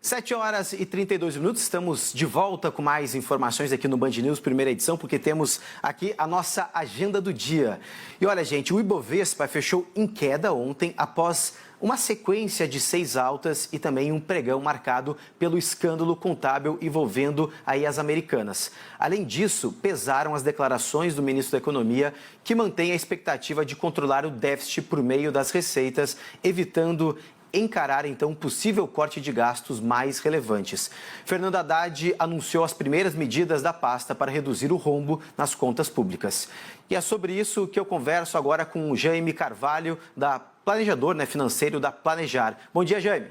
7h32, estamos de volta com mais informações aqui no Band News, primeira edição, porque temos aqui a nossa agenda do dia. E olha, gente, o Ibovespa fechou em queda ontem após uma sequência de 6 altas e também um pregão marcado pelo escândalo contábil envolvendo aí as Americanas. Além disso, pesaram as declarações do ministro da Economia, que mantém a expectativa de controlar o déficit por meio das receitas, evitando encarar, então, um possível corte de gastos mais relevantes. Fernando Haddad anunciou as primeiras medidas da pasta para reduzir o rombo nas contas públicas. E é sobre isso que eu converso agora com o Jaime Carvalho, planejador financeiro da Planejar. Bom dia, Jaime.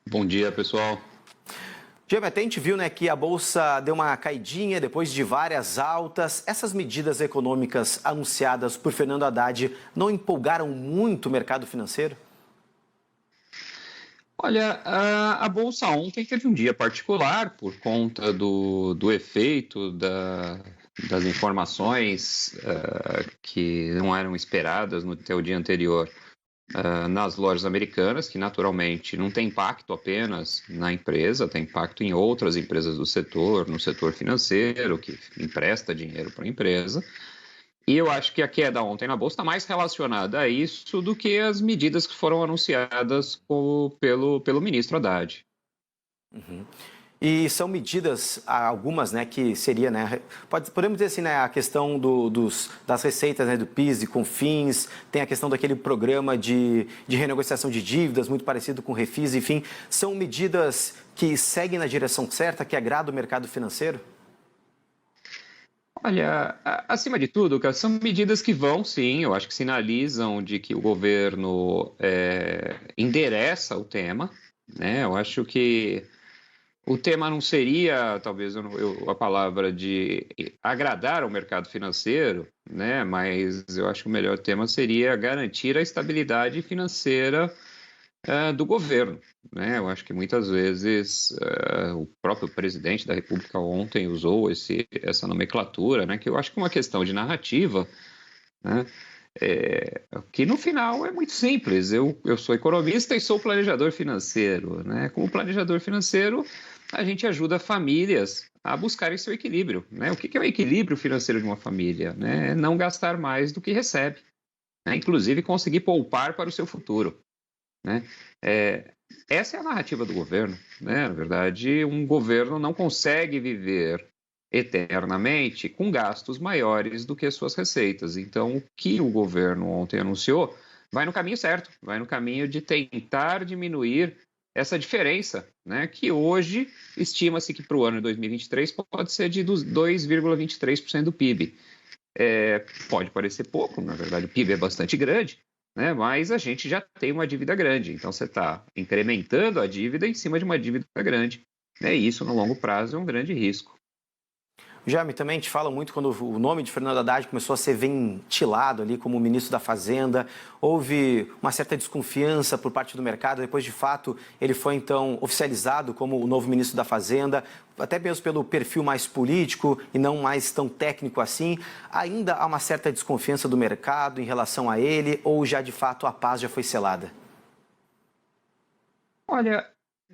Bom dia, pessoal. Jaime, até a gente viu que a Bolsa deu uma caidinha depois de várias altas. Essas medidas econômicas anunciadas por Fernando Haddad não empolgaram muito o mercado financeiro? Olha, a Bolsa ontem teve um dia particular por conta do efeito das informações que não eram esperadas no até o dia anterior nas lojas americanas, que naturalmente não tem impacto apenas na empresa, tem impacto em outras empresas do setor, no setor financeiro, que empresta dinheiro para a empresa. E eu acho que a queda ontem na Bolsa está mais relacionada a isso do que as medidas que foram anunciadas pelo ministro Haddad. Uhum. E são medidas, algumas, que seria, podemos dizer assim, a questão das receitas, do PIS e COFINS, tem a questão daquele programa de renegociação de dívidas, muito parecido com o Refis, enfim, são medidas que seguem na direção certa, que agradam o mercado financeiro? Olha, acima de tudo, são medidas que vão, sim, eu acho que sinalizam de que o governo endereça o tema, né? Eu acho que o tema não seria, talvez, a palavra de agradar ao mercado financeiro, né? Mas eu acho que o melhor tema seria garantir a estabilidade financeira do governo, né? Eu acho que muitas vezes o próprio presidente da República ontem usou essa nomenclatura, né? Que eu acho que é uma questão de narrativa, né? Que no final é muito simples. Eu sou economista e sou planejador financeiro, né? Como planejador financeiro, a gente ajuda famílias a buscarem seu equilíbrio, né? O que é o equilíbrio financeiro de uma família, né? É não gastar mais do que recebe, né? Inclusive conseguir poupar para o seu futuro, né? Essa é a narrativa do governo, né? Na verdade, um governo não consegue viver eternamente com gastos maiores do que as suas receitas. Então, o que o governo ontem anunciou vai no caminho certo, vai no caminho de tentar diminuir essa diferença, né? Que hoje estima-se que para o ano de 2023 pode ser de 2,23% do PIB. Pode parecer pouco, na verdade o PIB é bastante grande, né? Mas a gente já tem uma dívida grande, então você está incrementando a dívida em cima de uma dívida grande, né? E isso no longo prazo é um grande risco. Jaime, também a gente fala muito quando o nome de Fernando Haddad começou a ser ventilado ali como ministro da Fazenda, houve uma certa desconfiança por parte do mercado, depois de fato ele foi então oficializado como o novo ministro da Fazenda, até mesmo pelo perfil mais político e não mais tão técnico assim. Ainda há uma certa desconfiança do mercado em relação a ele ou já de fato a paz já foi selada? Olha,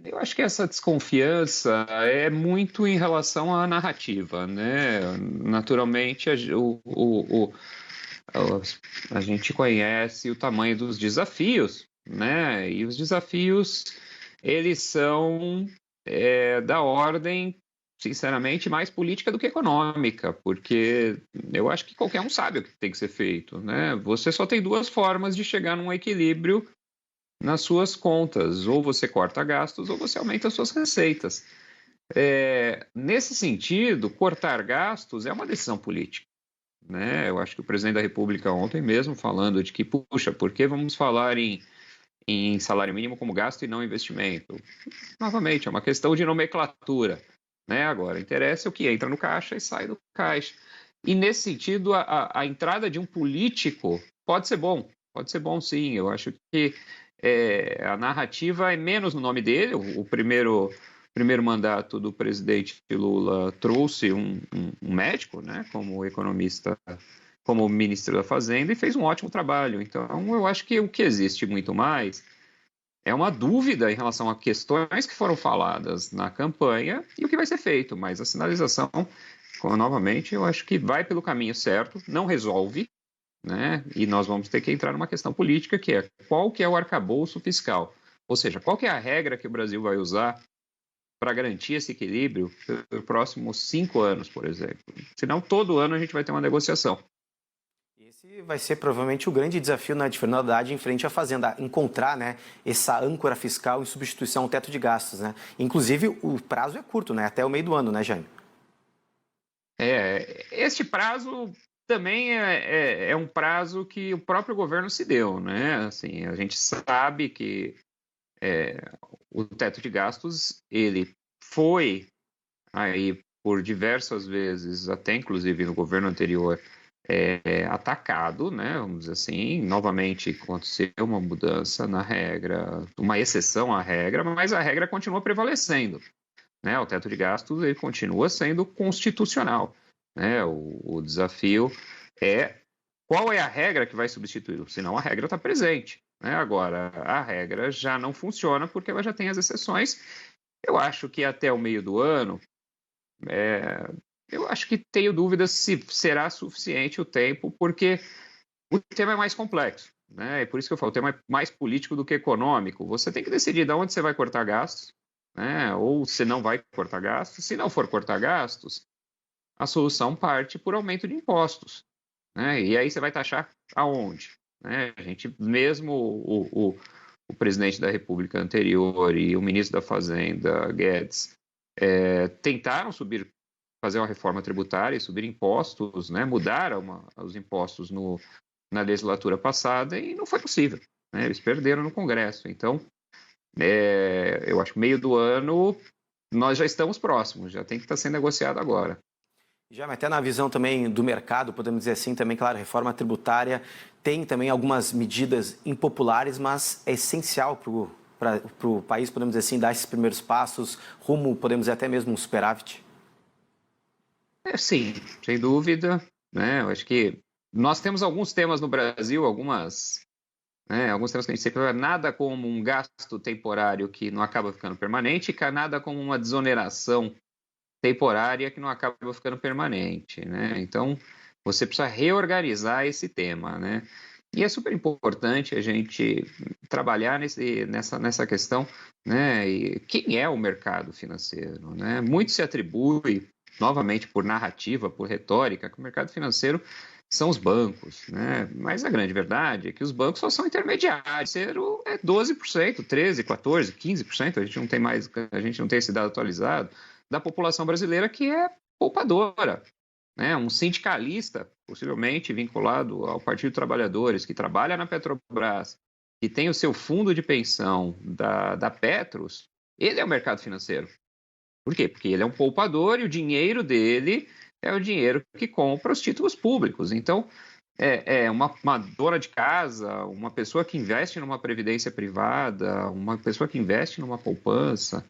eu acho que essa desconfiança é muito em relação à narrativa, né? Naturalmente, a gente conhece o tamanho dos desafios, né? E os desafios, eles são da ordem, sinceramente, mais política do que econômica, porque eu acho que qualquer um sabe o que tem que ser feito, né? Você só tem duas formas de chegar num equilíbrio nas suas contas, ou você corta gastos ou você aumenta as suas receitas. Nesse sentido, cortar gastos é uma decisão política, né? Eu acho que o presidente da República ontem mesmo falando de que, puxa, por que vamos falar em salário mínimo como gasto e não investimento? Novamente, é uma questão de nomenclatura, né? Agora, interessa o que entra no caixa e sai do caixa. E nesse sentido, a entrada de um político pode ser bom sim. Eu acho que a narrativa é menos no nome dele. O primeiro mandato do presidente Lula trouxe um médico, né, como economista, como ministro da Fazenda, e fez um ótimo trabalho. Então, eu acho que o que existe muito mais é uma dúvida em relação a questões que foram faladas na campanha e o que vai ser feito, mas a sinalização, novamente, eu acho que vai pelo caminho certo, não resolve, né? E nós vamos ter que entrar numa questão política que é qual que é o arcabouço fiscal, ou seja, qual que é a regra que o Brasil vai usar para garantir esse equilíbrio pelos próximos 5 anos, por exemplo. Senão, todo ano a gente vai ter uma negociação. Esse vai ser provavelmente o grande desafio, né, de Fernando Haddad em frente à Fazenda, encontrar, né, essa âncora fiscal em substituição ao teto de gastos, né? Inclusive, o prazo é curto, né, até o meio do ano, né, Jaime? Este prazo também é um prazo que o próprio governo se deu, né? Assim, a gente sabe que o teto de gastos, ele foi aí por diversas vezes, até inclusive no governo anterior, atacado, né? Vamos dizer assim, novamente aconteceu uma mudança na regra, uma exceção à regra, mas a regra continua prevalecendo, né? O teto de gastos ele continua sendo constitucional, né? O desafio é qual é a regra que vai substituí-lo, senão a regra está presente, né? Agora, a regra já não funciona porque ela já tem as exceções. Eu acho que até o meio do ano, eu acho que tenho dúvidas se será suficiente o tempo, porque o tema é mais complexo, né? E por isso que eu falo, o tema é mais político do que econômico. Você tem que decidir de onde você vai cortar gastos, né? Ou se não vai cortar gastos. Se não for cortar gastos, a solução parte por aumento de impostos, né? E aí você vai taxar aonde? Né? A gente, mesmo o presidente da República anterior e o ministro da Fazenda, Guedes, tentaram fazer uma reforma tributária e subir impostos, né? Mudaram os impostos na legislatura passada e não foi possível, né? Eles perderam no Congresso. Então, eu acho que meio do ano nós já estamos próximos, já tem que estar sendo negociado agora. Já, até na visão também do mercado, podemos dizer assim, também, claro, a reforma tributária tem também algumas medidas impopulares, mas é essencial para o país, podemos dizer assim, dar esses primeiros passos, rumo, podemos dizer, até mesmo um superávit. Sim, sem dúvida, né? Eu acho que nós temos alguns temas no Brasil, alguns temas que a gente sempre fala, nada como um gasto temporário que não acaba ficando permanente, e nada como uma desoneração temporária que não acaba ficando permanente, né? Então, você precisa reorganizar esse tema, né? E é super importante a gente trabalhar nessa questão, né? E quem é o mercado financeiro, né? Muito se atribui, novamente por narrativa, por retórica, que o mercado financeiro são os bancos, né? Mas a grande verdade é que os bancos só são intermediários. O é 12%, 13%, 14%, 15%, a gente não tem esse dado atualizado, da população brasileira que é poupadora, né? Um sindicalista, possivelmente vinculado ao Partido dos Trabalhadores, que trabalha na Petrobras, que tem o seu fundo de pensão da Petros, ele é o mercado financeiro. Por quê? Porque ele é um poupador e o dinheiro dele é o dinheiro que compra os títulos públicos. Então, uma dona de casa, uma pessoa que investe numa previdência privada, uma pessoa que investe numa poupança,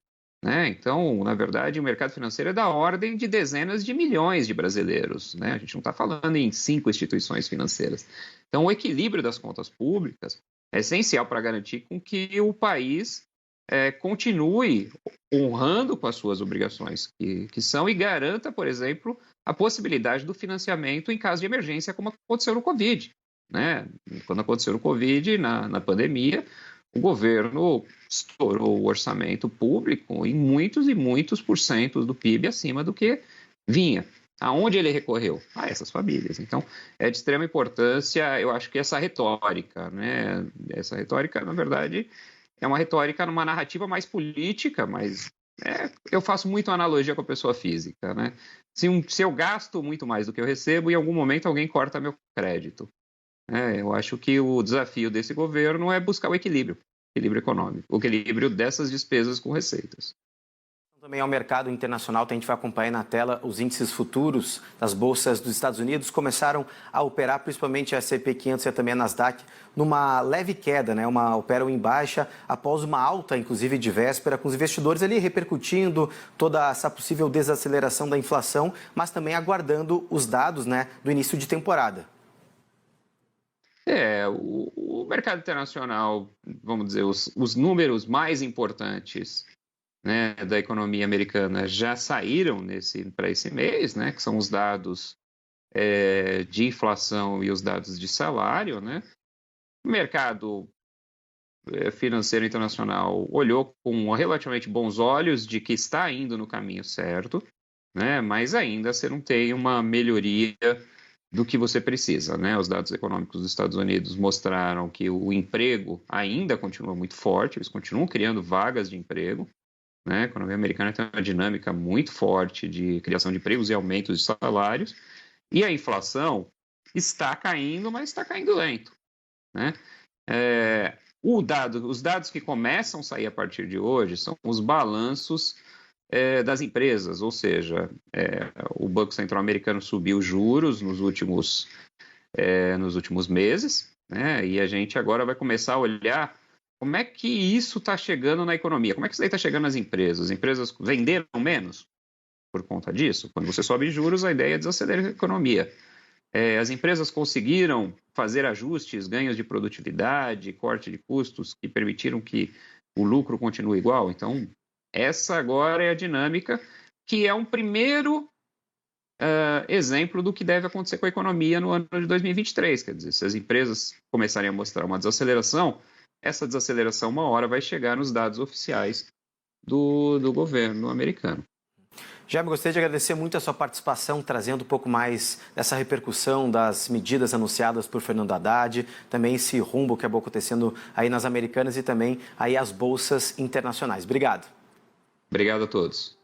né? Então, na verdade, o mercado financeiro é da ordem de dezenas de milhões de brasileiros, né? A gente não está falando em 5 instituições financeiras. Então, o equilíbrio das contas públicas é essencial para garantir com que o país continue honrando com as suas obrigações que são e garanta, por exemplo, a possibilidade do financiamento em caso de emergência, como aconteceu no Covid, né? Quando aconteceu no Covid, na pandemia, o governo estourou o orçamento público em muitos e muitos porcentos do PIB acima do que vinha. Aonde ele recorreu? A essas famílias. Então, é de extrema importância, eu acho que essa retórica, né? Essa retórica, na verdade, é uma retórica numa narrativa mais política, mas eu faço muito analogia com a pessoa física, né? Se eu gasto muito mais do que eu recebo, em algum momento alguém corta meu crédito. Eu acho que o desafio desse governo é buscar o equilíbrio econômico, o equilíbrio dessas despesas com receitas. Também ao mercado internacional, a gente vai acompanhar na tela os índices futuros das bolsas dos Estados Unidos começaram a operar, principalmente a S&P 500 e também a Nasdaq, numa leve queda, né? Operam em baixa após uma alta, inclusive de véspera, com os investidores ali repercutindo toda essa possível desaceleração da inflação, mas também aguardando os dados, né, do início de temporada. O mercado internacional, vamos dizer, os números mais importantes, né, da economia americana já saíram para esse mês, né, que são os dados de inflação e os dados de salário, né? O mercado financeiro internacional olhou com relativamente bons olhos de que está indo no caminho certo, né? Mas ainda você não tem uma melhoria do que você precisa, né? Os dados econômicos dos Estados Unidos mostraram que o emprego ainda continua muito forte, eles continuam criando vagas de emprego, né? A economia americana tem uma dinâmica muito forte de criação de empregos e aumentos de salários, e a inflação está caindo, mas está caindo lento, né? Os dados que começam a sair a partir de hoje são os balanços das empresas, ou seja, o Banco Central americano subiu juros nos últimos meses, né? E a gente agora vai começar a olhar como é que isso está chegando na economia, como é que isso daí está chegando nas empresas. As empresas venderam menos por conta disso? Quando você sobe juros, a ideia é desacelerar a economia. As empresas conseguiram fazer ajustes, ganhos de produtividade, corte de custos que permitiram que o lucro continue igual. Então, essa agora é a dinâmica, que é um primeiro exemplo do que deve acontecer com a economia no ano de 2023. Quer dizer, se as empresas começarem a mostrar uma desaceleração, essa desaceleração uma hora vai chegar nos dados oficiais do governo americano. Jaime, gostaria de agradecer muito a sua participação, trazendo um pouco mais dessa repercussão das medidas anunciadas por Fernando Haddad, também esse rumbo que acabou acontecendo aí nas Americanas e também aí as bolsas internacionais. Obrigado. Obrigado a todos.